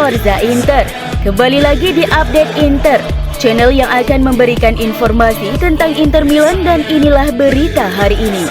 Forza Inter. Kembali lagi di Update Inter, channel yang akan memberikan informasi tentang Inter Milan, dan inilah berita hari ini.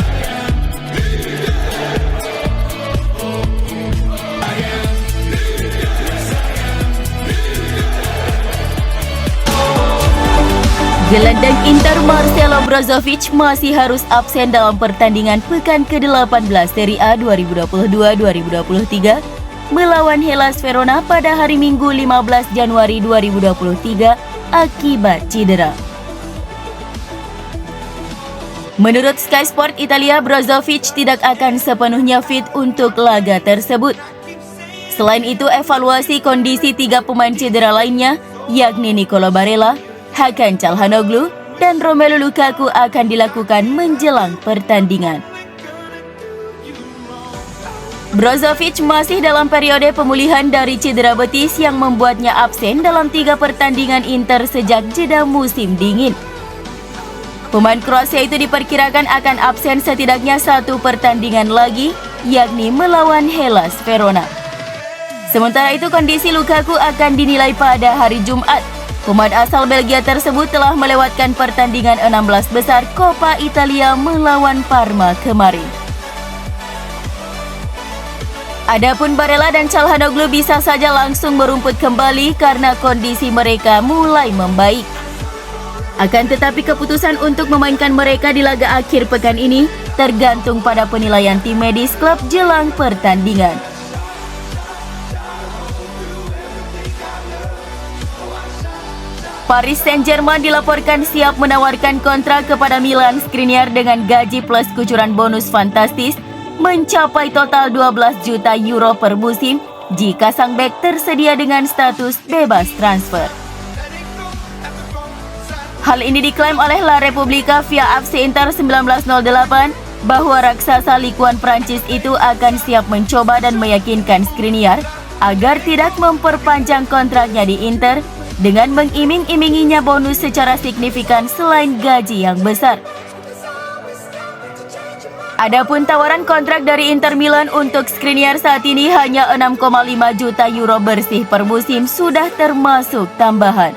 Gelandang Inter Marcelo Brozovic masih harus absen dalam pertandingan pekan ke-18 Serie A 2022-2023 melawan Hellas Verona pada hari Minggu 15 Januari 2023 akibat cedera. Menurut Sky Sport Italia, Brozovic tidak akan sepenuhnya fit untuk laga tersebut. Selain itu, evaluasi kondisi 3 pemain cedera lainnya, yakni Nicolo Barella, Hakan Çalhanoğlu, dan Romelu Lukaku akan dilakukan menjelang pertandingan. Brozovic masih dalam periode pemulihan dari cedera betis yang membuatnya absen dalam 3 pertandingan Inter sejak jeda musim dingin. Pemain Kroasia itu diperkirakan akan absen setidaknya 1 pertandingan lagi, yakni melawan Hellas Verona. Sementara itu, kondisi Lukaku akan dinilai pada hari Jumat. Pemain asal Belgia tersebut telah melewatkan pertandingan 16 besar Coppa Italia melawan Parma kemarin. Adapun Barella dan Çalhanoğlu bisa saja langsung merumput kembali karena kondisi mereka mulai membaik. Akan tetapi keputusan untuk memainkan mereka di laga akhir pekan ini tergantung pada penilaian tim medis klub jelang pertandingan. Paris Saint-Germain dilaporkan siap menawarkan kontrak kepada Milan Skriniar dengan gaji plus kucuran bonus fantastis mencapai total 12 juta euro per musim jika sang bek tersedia dengan status bebas transfer. Hal ini diklaim oleh La Repubblica via FC Inter 1908 bahwa raksasa likuan Prancis itu akan siap mencoba dan meyakinkan Skriniar agar tidak memperpanjang kontraknya di Inter dengan mengiming-iminginya bonus secara signifikan selain gaji yang besar. Adapun tawaran kontrak dari Inter Milan untuk Skriniar saat ini hanya 6,5 juta euro bersih per musim, sudah termasuk tambahan.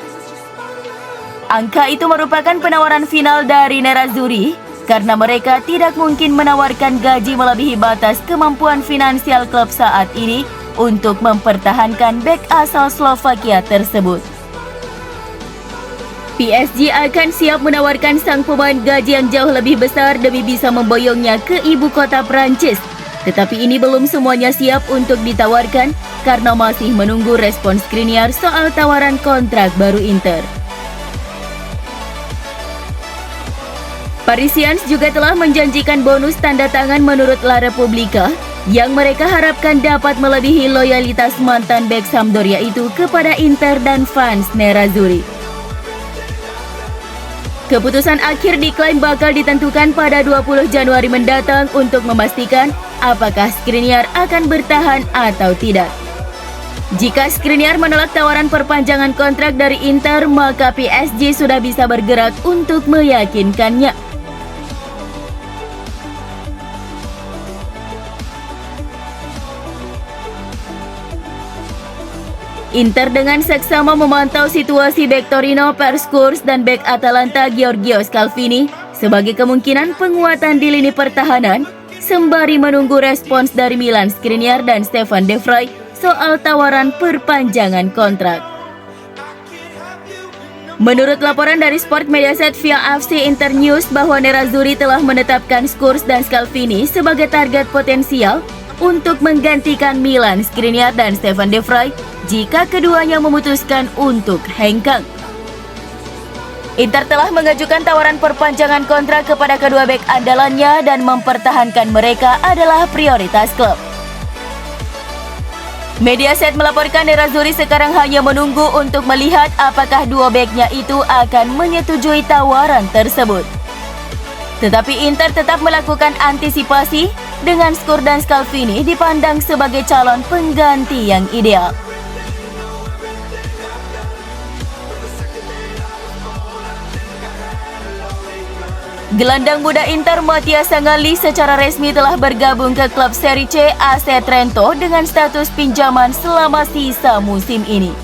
Angka itu merupakan penawaran final dari Nerazzurri karena mereka tidak mungkin menawarkan gaji melebihi batas kemampuan finansial klub saat ini untuk mempertahankan bek asal Slovakia tersebut. PSG akan siap menawarkan sang pemain gaji yang jauh lebih besar demi bisa memboyongnya ke ibu kota Prancis. Tetapi ini belum semuanya siap untuk ditawarkan karena masih menunggu respon Skriniar soal tawaran kontrak baru Inter. Parisians juga telah menjanjikan bonus tanda tangan menurut La Repubblica yang mereka harapkan dapat melebihi loyalitas mantan bek Sampdoria itu kepada Inter dan fans Nerazzurri. Keputusan akhir diklaim bakal ditentukan pada 20 Januari mendatang untuk memastikan apakah Skriniar akan bertahan atau tidak. Jika Skriniar menolak tawaran perpanjangan kontrak dari Inter, maka PSG sudah bisa bergerak untuk meyakinkannya. Inter dengan seksama memantau situasi bek Torino Perscours dan bek Atalanta Georgios Calvini sebagai kemungkinan penguatan di lini pertahanan, sembari menunggu respons dari Milan Skriniar dan Stefan De Vrij soal tawaran perpanjangan kontrak. Menurut laporan dari Sport Mediaset via FC Internews bahwa Nerazzurri telah menetapkan Scours dan Calvini sebagai target potensial untuk menggantikan Milan Skriniar dan Stefan De Vrij jika keduanya memutuskan untuk hengkang. Inter telah mengajukan tawaran perpanjangan kontrak kepada kedua bek andalannya dan mempertahankan mereka adalah prioritas klub. Mediaset melaporkan Nerazzurri sekarang hanya menunggu untuk melihat apakah dua beknya itu akan menyetujui tawaran tersebut. Tetapi Inter tetap melakukan antisipasi dengan Scours dan Calvini dipandang sebagai calon pengganti yang ideal. Gelandang muda Inter Mathias Sangalli secara resmi telah bergabung ke klub Serie C AC Trento dengan status pinjaman selama sisa musim ini.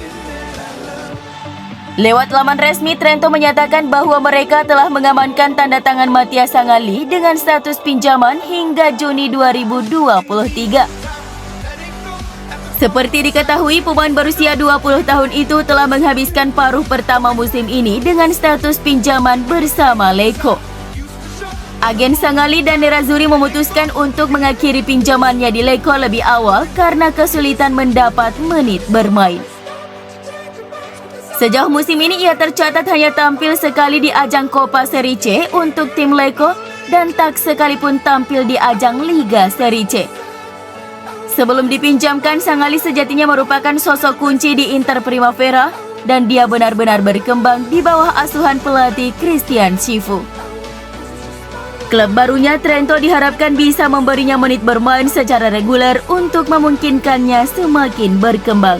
Lewat laman resmi, Trento menyatakan bahwa mereka telah mengamankan tanda tangan Mathias Sangalli dengan status pinjaman hingga Juni 2023. Seperti diketahui, pemain berusia 20 tahun itu telah menghabiskan paruh pertama musim ini dengan status pinjaman bersama Lecco. Agen Sangalli dan Nerazzurri memutuskan untuk mengakhiri pinjamannya di Lecco lebih awal karena kesulitan mendapat menit bermain. Sejauh musim ini ia tercatat hanya tampil sekali di ajang Coppa Serie C untuk tim Lecco dan tak sekalipun tampil di ajang Liga Serie C. Sebelum dipinjamkan, Sangalli sejatinya merupakan sosok kunci di Inter Primavera dan dia benar-benar berkembang di bawah asuhan pelatih Christian Cifu. Klub barunya Trento diharapkan bisa memberinya menit bermain secara reguler untuk memungkinkannya semakin berkembang.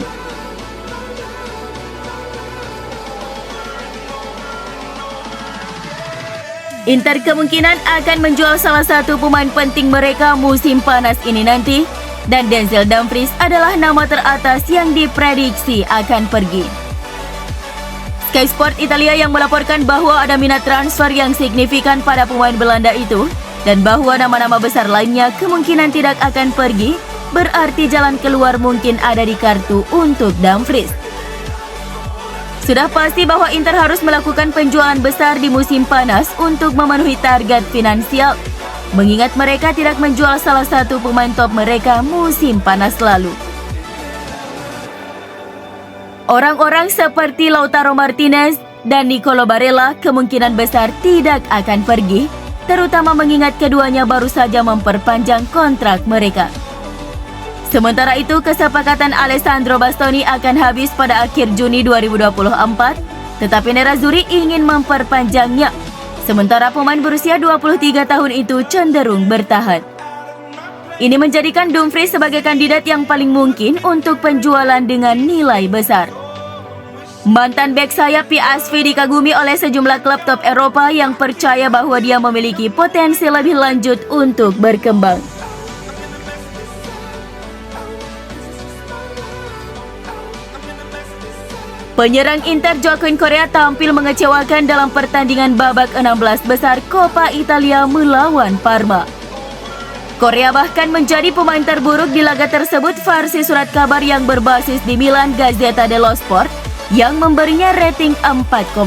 Inter kemungkinan akan menjual salah satu pemain penting mereka musim panas ini nanti, dan Denzel Dumfries adalah nama teratas yang diprediksi akan pergi. Sky Sport Italia yang melaporkan bahwa ada minat transfer yang signifikan pada pemain Belanda itu dan bahwa nama-nama besar lainnya kemungkinan tidak akan pergi, berarti jalan keluar mungkin ada di kartu untuk Dumfries. Sudah pasti bahwa Inter harus melakukan penjualan besar di musim panas untuk memenuhi target finansial, mengingat mereka tidak menjual salah satu pemain top mereka musim panas lalu. Orang-orang seperti Lautaro Martinez dan Nicolo Barella kemungkinan besar tidak akan pergi, terutama mengingat keduanya baru saja memperpanjang kontrak mereka. Sementara itu, kesepakatan Alessandro Bastoni akan habis pada akhir Juni 2024, tetapi Nerazzurri ingin memperpanjangnya. Sementara pemain berusia 23 tahun itu cenderung bertahan. Ini menjadikan Dumfries sebagai kandidat yang paling mungkin untuk penjualan dengan nilai besar. Mantan bek sayap PSV dikagumi oleh sejumlah klub top Eropa yang percaya bahwa dia memiliki potensi lebih lanjut untuk berkembang. Penyerang Inter Joaquin Correa tampil mengecewakan dalam pertandingan babak 16 besar Coppa Italia melawan Parma. Correa bahkan menjadi pemain terburuk di laga tersebut versi surat kabar yang berbasis di Milan Gazzetta dello Sport yang memberinya rating 4,5.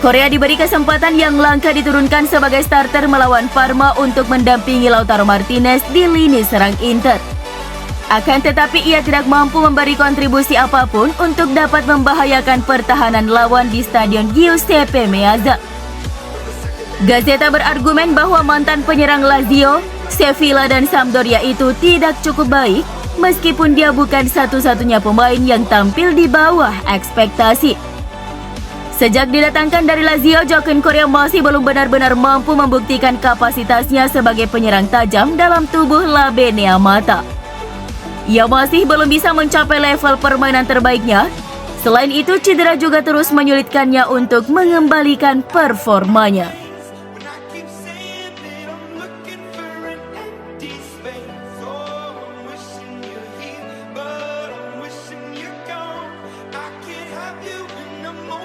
Correa diberi kesempatan yang langka diturunkan sebagai starter melawan Parma untuk mendampingi Lautaro Martinez di lini serang Inter. Akan tetapi ia tidak mampu memberi kontribusi apapun untuk dapat membahayakan pertahanan lawan di Stadion Giuseppe Meazza. Gazzetta berargumen bahwa mantan penyerang Lazio, Sevilla dan Sampdoria itu tidak cukup baik, meskipun dia bukan satu-satunya pemain yang tampil di bawah ekspektasi. Sejak didatangkan dari Lazio, Joaquin Correa masih belum benar-benar mampu membuktikan kapasitasnya sebagai penyerang tajam dalam tubuh La Benea Mata. Ia masih belum bisa mencapai level permainan terbaiknya. Selain itu, cedera juga terus menyulitkannya untuk mengembalikan performanya.